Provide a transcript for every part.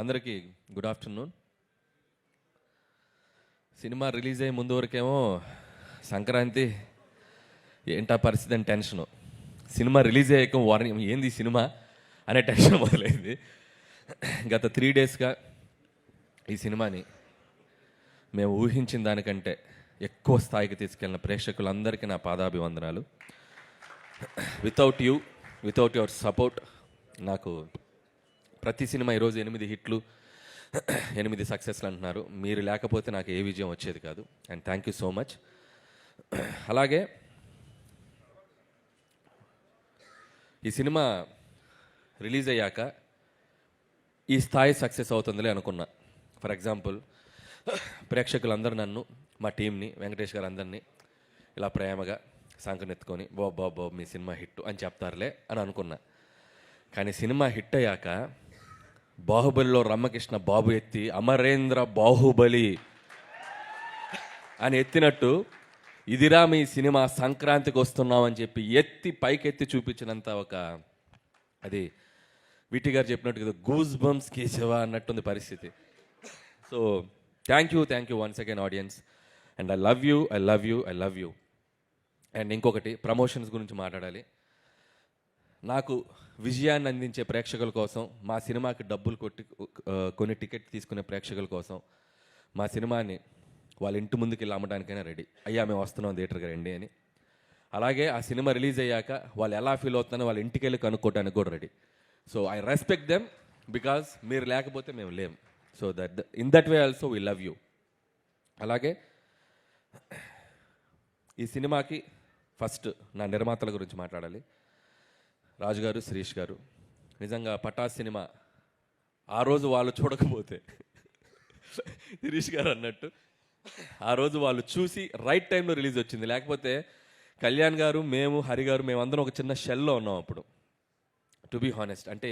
అందరికీ good afternoon. Cinema release అయ్యే ముందు వరకేమో సంక్రాంతి ఏంటా పరిస్థితి అని టెన్షను. సినిమా రిలీజ్ అయ్యాక వార్నింగ్ ఏంది సినిమా అనే టెన్షన్ మొదలైంది. గత 3 డేస్గా ఈ సినిమాని మేము ఊహించిన దానికంటే ఎక్కువ స్థాయికి తీసుకెళ్ళిన ప్రేక్షకులందరికీ నా పాదాభివందనాలు. వితౌట్ యువర్ సపోర్ట్ నాకు ప్రతి సినిమా ఈరోజు 8 హిట్లు 8 సక్సెస్లు అంటున్నారు. మీరు లేకపోతే నాకు ఏ విజయం వచ్చేది కాదు. And thank you so much. అలాగే ఈ సినిమా రిలీజ్ అయ్యాక ఈ స్థాయి సక్సెస్ అవుతుందిలే అనుకున్నా. ఫర్ ఎగ్జాంపుల్, ప్రేక్షకులందరూ నన్ను, మా టీంని, వెంకటేష్ గారు అందరినీ ఇలా ప్రేమగా సంకనెత్తుకొని బాబు మీ సినిమా హిట్ అని చెప్తారులే అని అనుకున్నా. కానీ సినిమా హిట్ అయ్యాక బాహుబలిలో రమ్మకృష్ణ బాబు ఎత్తి అమరేంద్ర బాహుబలి అని ఎత్తినట్టు ఇదిరా మీ సినిమా సంక్రాంతికి వస్తున్నామని చెప్పి ఎత్తి పైకెత్తి చూపించినంత ఒక అది విటి గారు చెప్పినట్టు కదా, గూస్ బంప్స్ కేశవా అన్నట్టుంది పరిస్థితి. So thank you once again audience. And I love you. And ఇంకొకటి, ప్రమోషన్స్ గురించి మాట్లాడాలి. నాకు విజయాన్ని అందించే ప్రేక్షకుల కోసం, మా సినిమాకి డబ్బులు కొన్ని టికెట్ తీసుకునే ప్రేక్షకుల కోసం మా సినిమాని వాళ్ళ ఇంటి ముందుకు వెళ్ళి అమ్మడానికైనా రెడీ. అయ్యా మేము వస్తున్నాం థియేటర్కి రండి అని. అలాగే ఆ సినిమా రిలీజ్ అయ్యాక వాళ్ళు ఎలా ఫీల్ అవుతున్నారో వాళ్ళ ఇంటికి వెళ్ళి కనుక్కోవడానికి కూడా ready. So I respect them because మీరు లేకపోతే మేము లేం. So in that way also we love you. అలాగే ఈ సినిమాకి ఫస్ట్ నా నిర్మాతల గురించి మాట్లాడాలి. రాజు గారు, శిరీష్ గారు. నిజంగా పటాస్ సినిమా ఆ రోజు వాళ్ళు చూడకపోతే, శిరీష్ గారు అన్నట్టు ఆ రోజు వాళ్ళు చూసి రైట్ టైంలో రిలీజ్ వచ్చింది. లేకపోతే కళ్యాణ్ గారు, మేము, హరి గారు, మేమందరం ఒక చిన్న షెల్లో ఉన్నాం అప్పుడు. టు బీ హానెస్ట్, అంటే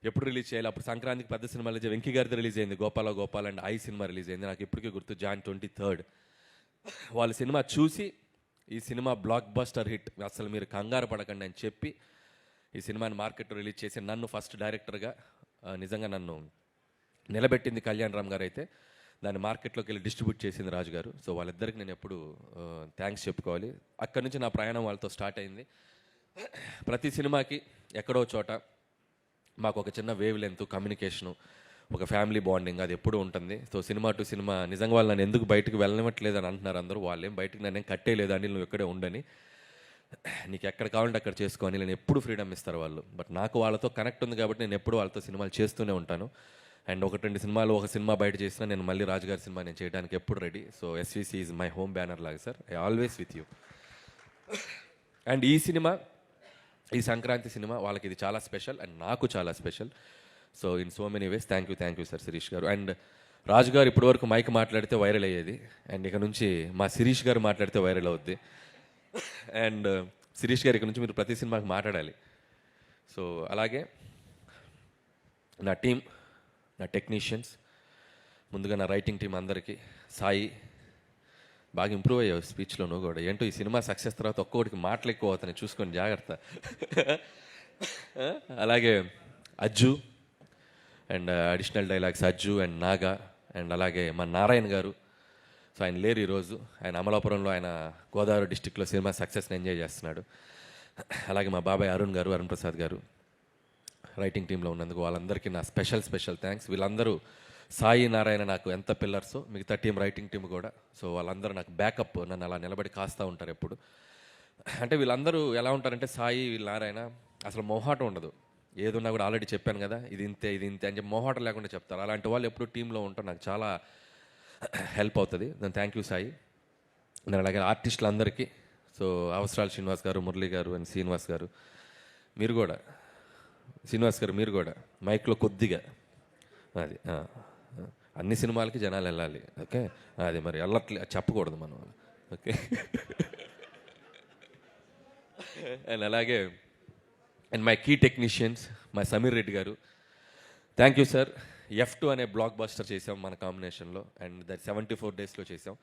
ఎప్పుడు రిలీజ్ చేయాలి. అప్పుడు సంక్రాంతికి పెద్ద సినిమా రిలీజ్, వెంకీ గారిది రిలీజ్ అయింది, Gopal and I cinema release అయింది. నాకు ఇప్పటికీ గుర్తు, Jan 23rd. వాళ్ళ సినిమా చూసి ఈ సినిమా బ్లాక్ బస్టర్ హిట్, అసలు మీరు కంగారు పడకండి అని చెప్పి ఈ సినిమాని మార్కెట్లో రిలీజ్ చేసి నన్ను ఫస్ట్ డైరెక్టర్గా నిజంగా నన్ను నిలబెట్టింది కళ్యాణ్ రామ్ గారు. అయితే దాన్ని మార్కెట్లోకి వెళ్ళి డిస్ట్రిబ్యూట్ చేసింది రాజు గారు. సో వాళ్ళిద్దరికి నేను ఎప్పుడు థ్యాంక్స్ చెప్పుకోవాలి. అక్కడి నుంచి నా ప్రయాణం వాళ్ళతో స్టార్ట్ అయింది. ప్రతి సినిమాకి ఎక్కడో చోట మాకు ఒక చిన్న వేవ్ లెంత్, కమ్యూనికేషను, ఒక ఫ్యామిలీ బాండింగ్ అది ఎప్పుడూ ఉంటుంది. సో సినిమా టు సినిమా నిజంగా వాళ్ళు నన్ను ఎందుకు బయటకు వెళ్ళనివ్వట్లేదు అని అంటున్నారు అందరూ. వాళ్ళేం బయటకు నన్ను కట్టేయలేదు అని, నువ్వు ఇక్కడే ఉండని, నీకు ఎక్కడ కావాలంటే అక్కడ చేసుకోని నేను ఎప్పుడు ఫ్రీడమ్ ఇస్తారు వాళ్ళు. బట్ నాకు వాళ్ళతో కనెక్ట్ ఉంది కాబట్టి నేను ఎప్పుడు వాళ్ళతో సినిమాలు చేస్తూనే ఉంటాను. అండ్ 1-2 సినిమాలు, ఒక సినిమా బయట చేసినా నేను మళ్ళీ రాజుగారి సినిమా నేను చేయడానికి ఎప్పుడు ready. So SVC is my home banner లాగా sir, I always with you. And ఈ సినిమా, ఈ సంక్రాంతి సినిమా వాళ్ళకి ఇది చాలా స్పెషల్ అండ్ నాకు చాలా special. So in so many ways thank you sir Shirish గారు. అండ్ రాజు గారు ఇప్పటివరకు మైక్ మాట్లాడితే వైరల్ అయ్యేది, అండ్ ఇక నుంచి మా శిరీష్ గారు మాట్లాడితే వైరల్ అవుద్ది. అండ్ శిరీష్ గారు ఇక నుంచి మీరు ప్రతి సినిమాకి మాట్లాడాలి. సో అలాగే నా టీం, నా టెక్నీషియన్స్, ముందుగా నా రైటింగ్ టీం అందరికీ. సాయి, బాగా ఇంప్రూవ్ అయ్యావు స్పీచ్లో నువ్వు కూడా. ఏంటో ఈ సినిమా సక్సెస్ తర్వాత ఒక్కొక్కటికి మాటలు ఎక్కువ అవుతాయి, చూసుకొని జాగ్రత్త. అలాగే Ajju and additional dialogues Ajju and Naga. And అలాగే మా నారాయణ గారు. సో ఆయన లేరు ఈరోజు, ఆయన అమలాపురంలో, ఆయన గోదావరి డిస్టిక్లో సినిమా సక్సెస్ని ఎంజాయ్ చేస్తున్నాడు. అలాగే మా బాబాయ్ అరుణ్ ప్రసాద్ గారు రైటింగ్ టీంలో ఉన్నందుకు వాళ్ళందరికీ నా స్పెషల్ థ్యాంక్స్. వీళ్ళందరూ, సాయి, నారాయణ నాకు ఎంత పిల్లర్సో మిగతా టీం, రైటింగ్ టీం కూడా. సో వాళ్ళందరూ నాకు బ్యాకప్, నన్ను అలా నిలబడి కాస్తూ ఉంటారు ఎప్పుడు. అంటే వీళ్ళందరూ ఎలా ఉంటారంటే, సాయి, వీళ్ళ నారాయణ అసలు మొహాటం ఉండదు. ఏదున్నా కూడా ఆల్రెడీ చెప్పాను కదా, ఇది ఇంతే అని చెప్పి మొహాటం లేకుండా చెప్తారు. అలాంటి వాళ్ళు ఎప్పుడు టీంలో ఉంటారు, నాకు చాలా హెల్ప్ అవుతుంది. దాని థ్యాంక్ యూ సాయి. నేను అలాగే ఆర్టిస్టులందరికీ, సో అవసరాలు శ్రీనివాస్ గారు, మురళి గారు అండ్ శ్రీనివాస్ గారు, మీరు కూడా, శ్రీనివాస్ గారు మీరు కూడా మైక్లో కొద్దిగా అది అన్ని సినిమాలకి జనాలు వెళ్ళాలి, ఓకే. అది మరి వెళ్ళట్లే చెప్పకూడదు మనం, ఓకే. అండ్ అలాగే and my key technicians, my Sameer Reddy గారు, థ్యాంక్ యూ సార్. F2 అనే బ్లాక్ బస్టర్ చేసాం మన కాంబినేషన్లో, అండ్ దట్ 74 డేస్లో చేసాం.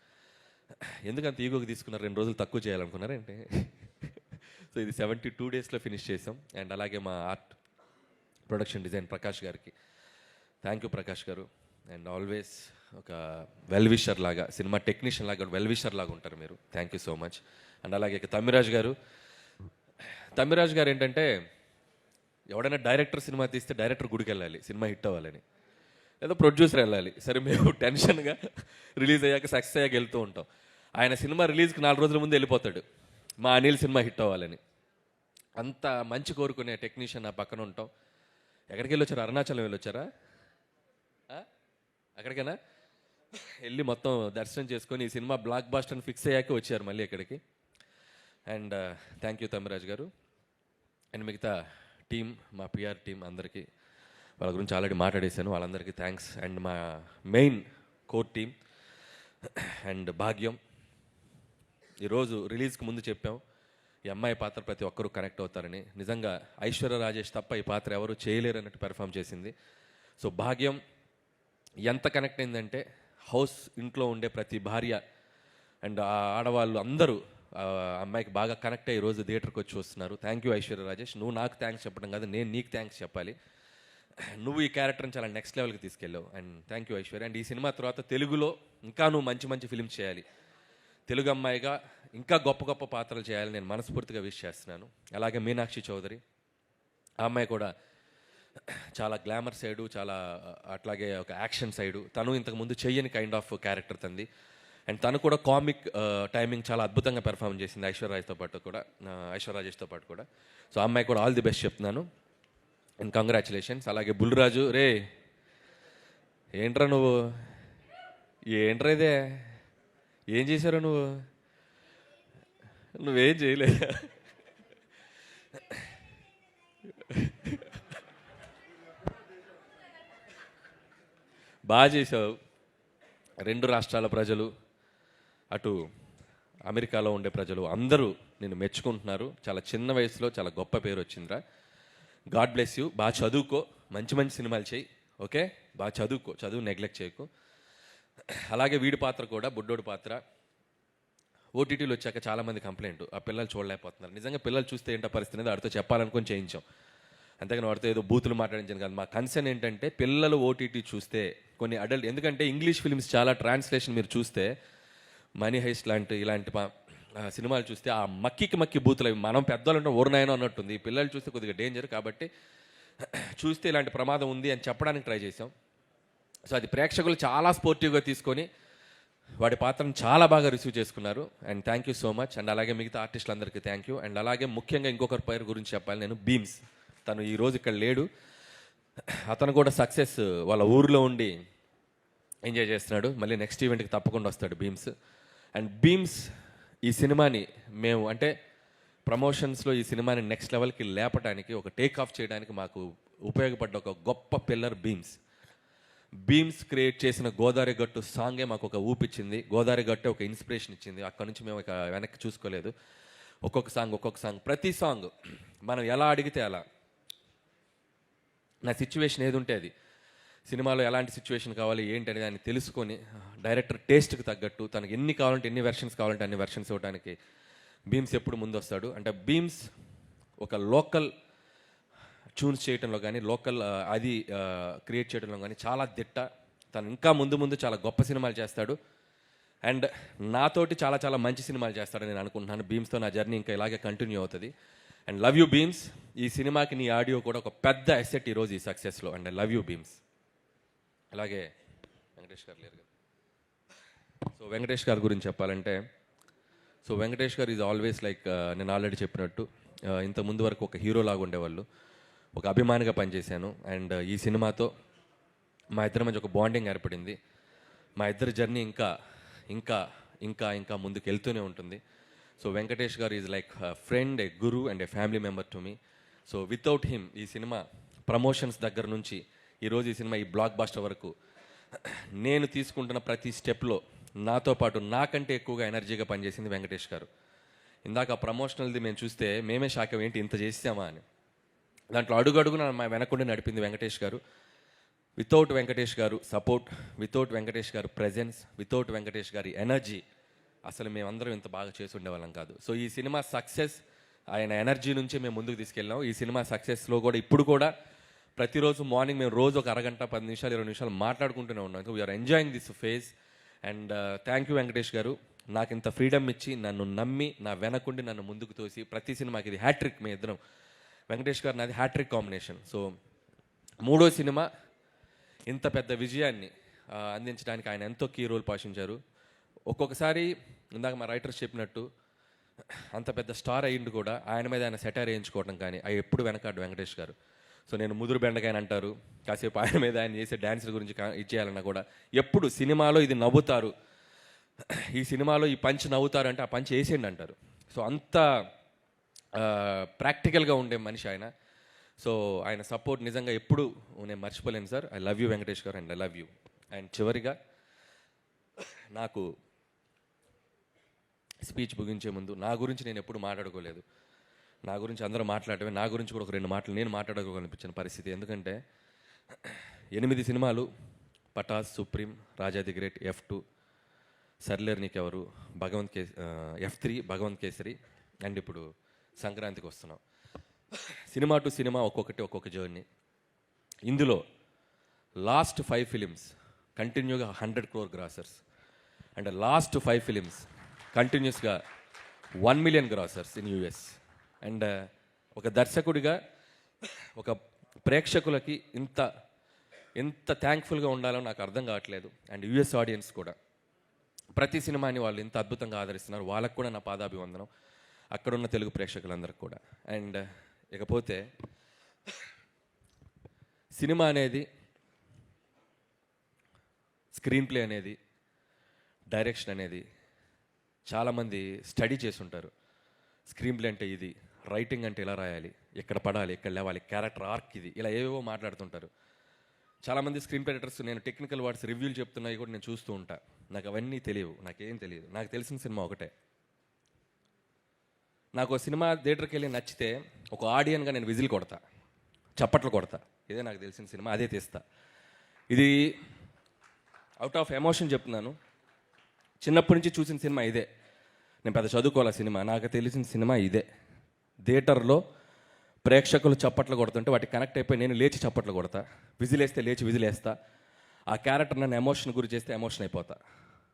ఎందుకంత ఈగోకి తీసుకున్నారు, 2 రోజులు తక్కువ చేయాలనుకున్నారంటే. సో ఇది 72 డేస్లో ఫినిష్ చేసాం. అండ్ అలాగే మా ఆర్ట్ ప్రొడక్షన్ డిజైన్ ప్రకాష్ గారికి, థ్యాంక్ యూ ప్రకాష్ గారు. అండ్ ఆల్వేస్ ఒక వెల్ విషర్ లాగా, సినిమా టెక్నీషియన్ లాగా వెల్ విషర్ లాగా ఉంటారు మీరు. Thank you so much. And అలాగే తమ్మిరాజ్ గారు. తమ్మిరాజ్ గారు ఏంటంటే, ఎవడైనా డైరెక్టర్ సినిమా తీస్తే డైరెక్టర్ గుడికి వెళ్ళాలి సినిమా హిట్ అవ్వాలని, లేదా ప్రొడ్యూసర్ వెళ్ళాలి. సరే, మేము టెన్షన్గా రిలీజ్ అయ్యాక సక్సెస్ అయ్యాక వెళ్తూ ఉంటాం. ఆయన సినిమా రిలీజ్కి 4 రోజుల ముందు వెళ్ళిపోతాడు, మా అనిల్ సినిమా హిట్ అవ్వాలని. అంత మంచి కోరుకునే టెక్నీషియన్ నా పక్కన ఉంటాం. ఎక్కడికి వెళ్ళొచ్చారు? అరుణాచలం వెళ్ళొచ్చారా? అక్కడికైనా వెళ్ళి మొత్తం దర్శనం చేసుకొని ఈ సినిమా బ్లాక్ బాస్టర్ ఫిక్స్ అయ్యాక వచ్చారు మళ్ళీ ఇక్కడికి. అండ్ థ్యాంక్ యూ తమ్మిరాజ్ గారు. అండ్ మిగతా టీం, మా పిఆర్ టీం అందరికీ, వాళ్ళ గురించి ఆల్రెడీ మాట్లాడేశాను, వాళ్ళందరికీ థ్యాంక్స్. అండ్ మా మెయిన్ కోర్ టీం అండ్ భాగ్యం. ఈరోజు రిలీజ్కి ముందు చెప్పాం, ఈ అమ్మాయి పాత్ర ప్రతి ఒక్కరూ కనెక్ట్ అవుతారని. నిజంగా ఐశ్వర్య రాజేష్ తప్ప ఈ పాత్ర ఎవరు చేయలేరు అన్నట్టు పెర్ఫామ్ చేసింది. సో భాగ్యం ఎంత కనెక్ట్ అయిందంటే, హౌస్ ఇంట్లో ఉండే ప్రతి భార్య అండ్ ఆడవాళ్ళు అందరూ అమ్మాయికి బాగా కనెక్ట్ అయ్యి ఈరోజు థియేటర్కి వచ్చి వస్తున్నారు. Thank you Aishwarya Rajesh. నువ్వు నాకు థ్యాంక్స్ చెప్పడం కాదు, నేను నీకు థ్యాంక్స్ చెప్పాలి. నువ్వు ఈ క్యారెక్టర్ని చాలా నెక్స్ట్ లెవెల్కి తీసుకెళ్ళావు. And thank you Aishwarya. And ఈ సినిమా తర్వాత తెలుగులో ఇంకా నువ్వు మంచి మంచి ఫిల్మ్స్ చేయాలి, తెలుగు అమ్మాయిగా ఇంకా గొప్ప గొప్ప పాత్రలు చేయాలని నేను మనస్ఫూర్తిగా విష్ చేస్తున్నాను. అలాగే మీనాక్షి చౌదరి, ఆ అమ్మాయి కూడా చాలా గ్లామర్ సైడు, చాలా అట్లాగే ఒక యాక్షన్ సైడు, తను ఇంతకుముందు చెయ్యని కైండ్ ఆఫ్ క్యారెక్టర్ తంది. అండ్ తను కూడా కామిక్ టైమింగ్ చాలా అద్భుతంగా పెర్ఫామ్ చేసింది ఐశ్వర్య రాజేష్తో పాటు కూడా. సో ఆ అమ్మాయి కూడా ఆల్ ది బెస్ట్ చెప్తున్నాను. And congratulations. అలాగే బుల్రాజు, రే ఏంట్రా నువ్వు, ఏంట్రా ఇదే, ఏం చేశారు నువ్వేం చేయలే. బాగా చేసావు. 2 రాష్ట్రాల ప్రజలు, అటు అమెరికాలో ఉండే ప్రజలు అందరూ నిన్ను మెచ్చుకుంటున్నారు. చాలా చిన్న వయసులో చాలా గొప్ప పేరు వచ్చిందిరా. God bless you. బాగా చదువుకో, మంచి మంచి సినిమాలు చేయి, ఓకే? బాగా చదువుకో, చదువు నెగ్లెక్ట్ చేయకు. అలాగే వీడి పాత్ర కూడా, బుడ్డోడి పాత్ర ఓటీటీలో వచ్చాక చాలామంది కంప్లైంట్, ఆ పిల్లలు చూడలేకపోతున్నారు. నిజంగా పిల్లలు చూస్తే ఏంటో పరిస్థితి అనేది వాడితో చెప్పాలనుకొని చేయించాం, అంతేగాని వాడితో ఏదో బూతులు మాట్లాడించాను కాదు. మా కన్సర్న్ ఏంటంటే, పిల్లలు ఓటీటీ చూస్తే కొన్ని అడల్ట్, ఎందుకంటే ఇంగ్లీష్ ఫిల్మ్స్ చాలా ట్రాన్స్లేషన్ మీరు చూస్తే, మనీ హైస్ట్ ఇలాంటి సినిమాలు చూస్తే ఆ మక్కి బూతులు అవి మనం పెద్దవాళ్ళు ఊరినాయనో అన్నట్టుంది. ఈ పిల్లలు చూస్తే కొద్దిగా డేంజర్, కాబట్టి చూస్తే ఇలాంటి ప్రమాదం ఉంది అని చెప్పడానికి ట్రై చేసాం. సో అది ప్రేక్షకులు చాలా స్పోర్టివ్గా తీసుకొని వాడి పాత్రను చాలా బాగా రిసీవ్ చేసుకున్నారు. And thank you so much. And అలాగే మిగతా ఆర్టిస్టులందరికీ థ్యాంక్ యూ. అండ్ అలాగే ముఖ్యంగా ఇంకొకరి పేరు గురించి చెప్పాలి నేను, బీమ్స్. తను ఈరోజు ఇక్కడ లేడు, అతను కూడా సక్సెస్ వాళ్ళ ఊరిలో ఉండి ఎంజాయ్ చేస్తున్నాడు. మళ్ళీ నెక్స్ట్ ఈవెంట్కి తప్పకుండా వస్తాడు బీమ్స్. అండ్ బీమ్స్ ఈ సినిమాని మేము అంటే ప్రమోషన్స్లో ఈ సినిమాని నెక్స్ట్ లెవెల్కి లేపడానికి, ఒక టేక్ ఆఫ్ చేయడానికి మాకు ఉపయోగపడ్డ ఒక గొప్ప పిల్లర్ బీమ్స్ క్రియేట్ చేసిన గోదావరి గట్టు సాంగే మాకు ఒక ఊపిచ్చింది. గోదావరి గట్టే ఒక ఇన్స్పిరేషన్ ఇచ్చింది. అక్కడ నుంచి మేము ఇక వెనక్కి చూసుకోలేదు. ఒక్కొక్క సాంగ్, ప్రతి సాంగ్ మనం ఎలా అడిగితే అలా, నా సిచ్యువేషన్ ఏది ఉంటే అది, సినిమాలో ఎలాంటి సిచ్యువేషన్ కావాలి ఏంటి అనేది ఆయన తెలుసుకొని డైరెక్టర్ టేస్ట్కి తగ్గట్టు తనకి ఎన్ని కావాలంటే ఎన్ని వెర్షన్స్ కావాలంటే అన్ని వెర్షన్స్ ఇవ్వడానికి బీమ్స్ ఎప్పుడు ముందు వస్తాడు. అంటే బీమ్స్ ఒక లోకల్ ట్యూన్స్ చేయడంలో కానీ, లోకల్ అది క్రియేట్ చేయడంలో కానీ చాలా దిట్ట. తను ఇంకా ముందు చాలా గొప్ప సినిమాలు చేస్తాడు. అండ్ నాతోటి చాలా చాలా మంచి సినిమాలు చేస్తాడని నేను అనుకుంటున్నాను. బీమ్స్తో నా జర్నీ ఇంకా ఇలాగే కంటిన్యూ అవుతుంది. And love you Bheems. ఈ సినిమాకి నీ ఆడియో కూడా ఒక పెద్ద అసెట్ ఈరోజు ఈ సక్సెస్లో. And I love you Bheems. అలాగే వెంకటేష్ గారు లేరు కదా. సో వెంకటేష్ గారి గురించి చెప్పాలంటే, సో వెంకటేష్ గారు ఈజ్ ఆల్వేస్ లైక్, నేను ఆల్రెడీ చెప్పినట్టు ఇంత ముందు వరకు ఒక హీరో లాగా ఉండేవాళ్ళు, ఒక అభిమానిగా పనిచేశాను. అండ్ ఈ సినిమాతో మా ఇద్దరి మధ్య ఒక బాండింగ్ ఏర్పడింది. మా ఇద్దరి జర్నీ ఇంకా ఇంకా ఇంకా ఇంకా ముందుకు వెళ్తూనే ఉంటుంది. సో వెంకటేష్ గారు is like friend, A Guru and A family member to me. So without him ఈ సినిమా ప్రమోషన్స్ దగ్గర నుంచి ఈరోజు ఈ సినిమా ఈ బ్లాక్ బాస్టర్ వరకు నేను తీసుకుంటున్న ప్రతి స్టెప్లో నాతో పాటు నాకంటే ఎక్కువగా ఎనర్జీగా పనిచేసింది వెంకటేష్ గారు. ఇందాక ప్రమోషనల్ది మేము చూస్తే మేమే షాక్ ఏంటి ఇంత చేసామా అని. దాంట్లో అడుగున మా వెనకుండి నడిపింది వెంకటేష్ గారు. వితౌట్ వెంకటేష్ గారు సపోర్ట్, వితౌట్ వెంకటేష్ గారు ప్రెజెన్స్, వితౌట్ వెంకటేష్ గారి ఎనర్జీ అసలు మేమందరం ఇంత బాగా చేసి ఉండేవాళ్ళం కాదు. సో ఈ సినిమా సక్సెస్ ఆయన ఎనర్జీ నుంచే మేము ముందుకు తీసుకెళ్ళాం. ఈ సినిమా సక్సెస్లో కూడా ఇప్పుడు కూడా ప్రతిరోజు మార్నింగ్ మేము రోజు ఒక అరగంట 10 నిమిషాలు 20 నిమిషాలు మాట్లాడుకుంటూనే ఉన్నాం. So we are enjoying this phase. And thank you Venkatesh గారు, నాకు ఇంత ఫ్రీడమ్ ఇచ్చి నన్ను నమ్మి నా వెనకుండి నన్ను ముందుకు తోసి ప్రతి సినిమాకి ఇది హ్యాట్రిక్. మీ ఇద్దరం వెంకటేష్ గారు నాది హ్యాట్రిక్ కాంబినేషన్. సో 3వ సినిమా ఇంత పెద్ద విజయాన్ని అందించడానికి ఆయన ఎంతో కీ రోల్ పోషించారు. ఒక్కొక్కసారి ఇందాక మా రైటర్స్ చెప్పినట్టు అంత పెద్ద స్టార్ అయ్యిండు కూడా ఆయన మీద ఆయన సెటైర్ వేయించుకోవడం కానీ అవి ఎప్పుడు వెనకాడు వెంకటేష్ గారు. సో నేను ముదురు బెండకాయని అంటారు, కాసేపు ఆయన మీద ఆయన చేసే డ్యాన్సుల గురించి ఇచ్చేయాలన్నా కూడా ఎప్పుడు సినిమాలో ఇది నవ్వుతారు, ఈ సినిమాలో ఈ పంచ్ నవ్వుతారు అంటే ఆ పంచ్ వేసేయండి అంటారు. సో అంత ప్రాక్టికల్గా ఉండే మనిషి ఆయన. సో ఆయన సపోర్ట్ నిజంగా ఎప్పుడు నేను మర్చిపోలేను sir. I love you Venkatesh garu and I love you. And చివరిగా నాకు స్పీచ్ ముగించే ముందు నా గురించి నేను ఎప్పుడు మాట్లాడుకోలేదు. నా గురించి అందరూ మాట్లాడటమే, నా గురించి కూడా ఒక 2 మాటలు నేను మాట్లాడుకోవాలనిపించిన పరిస్థితి. ఎందుకంటే 8 సినిమాలు, Pataas, Supreme, Raja the great, F2, Sarileru Neekevvaru, F3, Bhagavanth Kesari, and ఇప్పుడు సంక్రాంతికి వస్తున్నాం. సినిమా టు సినిమా ఒక్కొక్క జర్నీ. ఇందులో లాస్ట్ 5 ఫిలిమ్స్ కంటిన్యూగా 100 crore grossers, and last 5 films కంటిన్యూస్గా 1 million గ్రాసర్స్ ఇన్ US. అండ్ ఒక దర్శకుడిగా ఒక ప్రేక్షకులకి ఎంత థ్యాంక్ఫుల్గా ఉండాలో నాకు అర్థం కావట్లేదు. అండ్ US ఆడియన్స్ కూడా ప్రతి సినిమాని వాళ్ళు ఇంత అద్భుతంగా ఆదరిస్తున్నారు. వాళ్ళకు కూడా నా పాదాభివందనం, అక్కడున్న తెలుగు ప్రేక్షకులందరికీ కూడా. అండ్ ఇకపోతే సినిమా అనేది, స్క్రీన్ ప్లే అనేది, డైరెక్షన్ అనేది చాలామంది స్టడీ చేసుంటారు. స్క్రీన్ ప్లే అంటే ఇది, రైటింగ్ అంటే ఇలా రాయాలి, ఎక్కడ పడాలి, ఎక్కడ లేవాలి, క్యారెక్టర్ ఆర్క్ ఇది, ఇలా ఏవేవో మాట్లాడుతుంటారు. చాలామంది స్క్రీన్ ప్లే రైటర్స్ నేను టెక్నికల్ వర్డ్స్ రివ్యూలు చెప్తున్నాయి కూడా నేను చూస్తూ ఉంటా. నాకు అవన్నీ తెలియవు, నాకేం తెలియదు. నాకు తెలిసిన సినిమా ఒకటే. నాకు సినిమా థియేటర్కి వెళ్ళి నచ్చితే ఒక ఆడియన్గా నేను విజిల్ కొడతా, చప్పట్లు కొడతా. ఇదే నాకు తెలిసిన సినిమా, అదే తీస్తా. ఇది అవుట్ ఆఫ్ ఎమోషన్ చెప్తున్నాను. చిన్నప్పటి నుంచి చూసిన సినిమా ఇదే. నేను పెద్ద చదువుకోవాల సినిమా, నాకు తెలిసిన సినిమా ఇదే. థియేటర్లో ప్రేక్షకులు చప్పట్లు కొడుతుంటే వాటికి కనెక్ట్ అయిపోయి నేను లేచి చప్పట్లు కొడతా, విజిలేస్తే లేచి విజిలేస్తా. ఆ క్యారెక్టర్ నన్ను ఎమోషన్ గురి చేస్తే ఎమోషన్ అయిపోతా.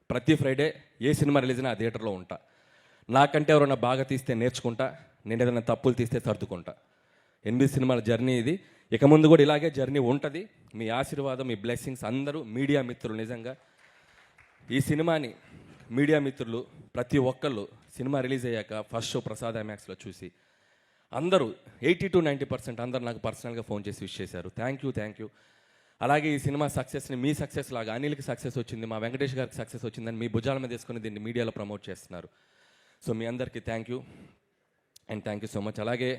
ప్రతి ఫ్రైడే ఏ సినిమా రిలీజ్ అయినా ఆ థియేటర్లో ఉంటా. నాకంటే ఎవరైనా బాగా తీస్తే నేర్చుకుంటా, నేను ఏదైనా తప్పులు తీస్తే సర్దుకుంటా. 8 సినిమాల జర్నీ ఇది. ఇక ముందు కూడా ఇలాగే జర్నీ ఉంటుంది. మీ ఆశీర్వాదం, మీ బ్లెస్సింగ్స్ అందరూ మీడియా మిత్రులు. నిజంగా ఈ సినిమాని మీడియా మిత్రులు ప్రతి ఒక్కళ్ళు సినిమా రిలీజ్ అయ్యాక ఫస్ట్ షో ప్రసాద్ ఐమాక్స్లో చూసి అందరూ 80 to 90% అందరూ నాకు పర్సనల్గా ఫోన్ చేసి విష్ చేశారు. Thank you. అలాగే ఈ సినిమా సక్సెస్ని మీ సక్సెస్ లాగా అనిల్కి సక్సెస్ వచ్చింది, మా వెంకటేష్ గారికి సక్సెస్ వచ్చిందని మీ భుజాల మీద తీసుకుని దీన్ని మీడియాలో ప్రమోట్ చేస్తున్నారు. సో మీ అందరికీ thank you and thank you so much. అలాగే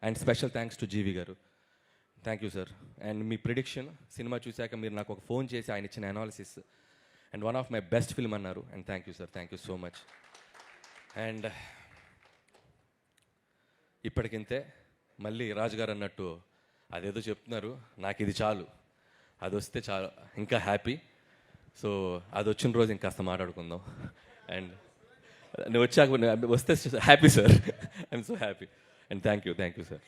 and special thanks to GV garu. Thank you sir. And మీ ప్రిడిక్షన్ సినిమా చూశాక మీరు నాకు ఒక ఫోన్ చేసి ఆయన ఇచ్చిన analysis and one of my best film అన్నారు. And thank you sir, thank you so much. And ఇప్పటికింతే. మళ్ళీ రాజు గారు అన్నట్టు అదేదో చెప్తున్నారు, నాకు ఇది చాలు, అది వస్తే చాలు, ఇంకా హ్యాపీ. సో అది వచ్చిన రోజు ఇంకాస్త మాట్లాడుకుందాం. అండ్ నువ్వు వచ్చాక వస్తే happy sir, I'm so happy. And thank you sir.